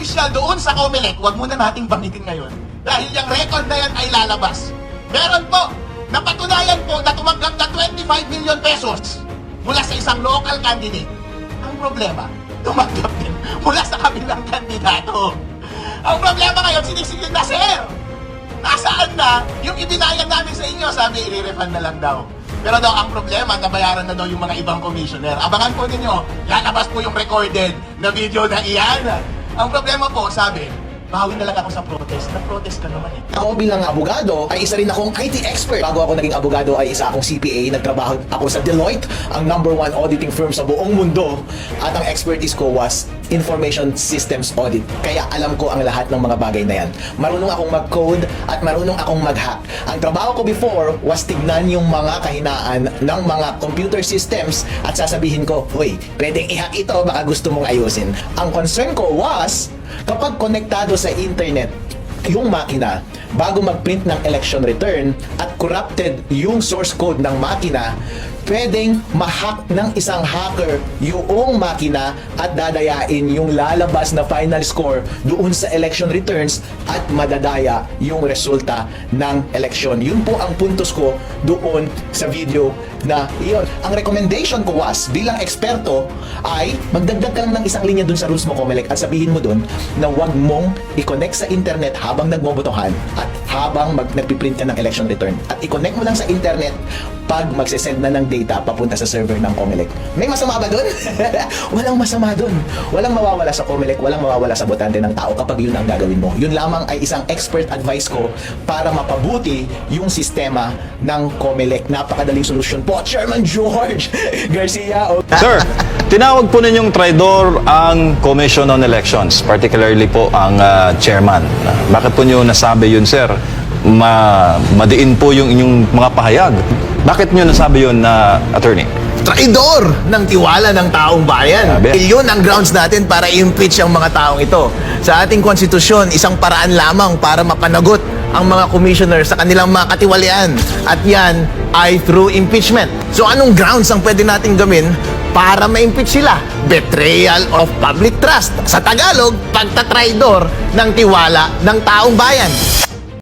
opisyal doon sa COMELEC, huwag muna nating banggitin ngayon. Dahil yung record na yan ay lalabas. Meron po, napatunayan po na tumanggap na 25 million pesos mula sa isang local candidate. Ang problema, tumanggap din mula sa kabilang kandidato. Ang problema ngayon, sinisigil na, sir! Nasaan na yung ibinayad namin sa inyo? Sabi, i-refund na lang daw. Pero daw, ang problema, nabayaran na daw yung mga ibang commissioner. Abangan po ninyo, lalabas po yung recorded na video na iyan. Ang problema po, sabi, bawi na lang ako sa protest. Na-protest ka naman eh. Ako bilang abogado ay isa rin akong IT expert. Bago ako naging abogado ay isa akong CPA. Nagtrabaho ako sa Deloitte, ang #1 auditing firm sa buong mundo. At ang expertise ko was Information Systems Audit. Kaya alam ko ang lahat ng mga bagay na yan. Marunong akong mag-code at marunong akong mag-hack. Ang trabaho ko before was tignan yung mga kahinaan ng mga computer systems at sasabihin ko, "Hoy, pwedeng i-hack ito, baka gusto mong ayusin." Ang concern ko was, kapag konektado sa internet yung makina, bago mag-print ng election return at corrupted yung source code ng makina, pwedeng ma-hack ng isang hacker yung makina at dadayain yung lalabas na final score doon sa election returns at madadaya yung resulta ng election. Yun po ang puntos ko doon sa video na iyon. Ang recommendation ko was, bilang eksperto, ay magdagdag ka lang ng isang linya doon sa rules mo, COMELEC, at sabihin mo doon na huwag mong i-connect sa internet habang nagbobotohan at habang nagpiprint ka ng election return. At i-connect mo lang sa internet pag magsesend na ng data papunta sa server ng COMELEC. May masama ba doon? Walang masama doon. Walang mawawala sa COMELEC, walang mawawala sa botante ng tao kapag yun ang gagawin mo. Yun lamang ay isang expert advice ko para mapabuti yung sistema ng COMELEC. Napakadaling solusyon po, Chairman George Garcia. Sir, tinawag po ninyong traidor ang Commission on Elections, particularly po ang chairman. Bakit po niyo nasabi yun, sir? Madiin po yung inyong mga pahayag. Bakit niyo nasabi yun, attorney? Traidor ng tiwala ng taong bayan. Yun ang grounds natin para i-impeach ang mga taong ito. Sa ating konstitusyon, isang paraan lamang para mapanagot ang mga commissioner sa kanilang mga katiwalian. At yan ay through impeachment. So anong grounds ang pwede natin gawin para ma-impeach sila? Betrayal of public trust. Sa Tagalog, pagtatraidor ng tiwala ng taong bayan.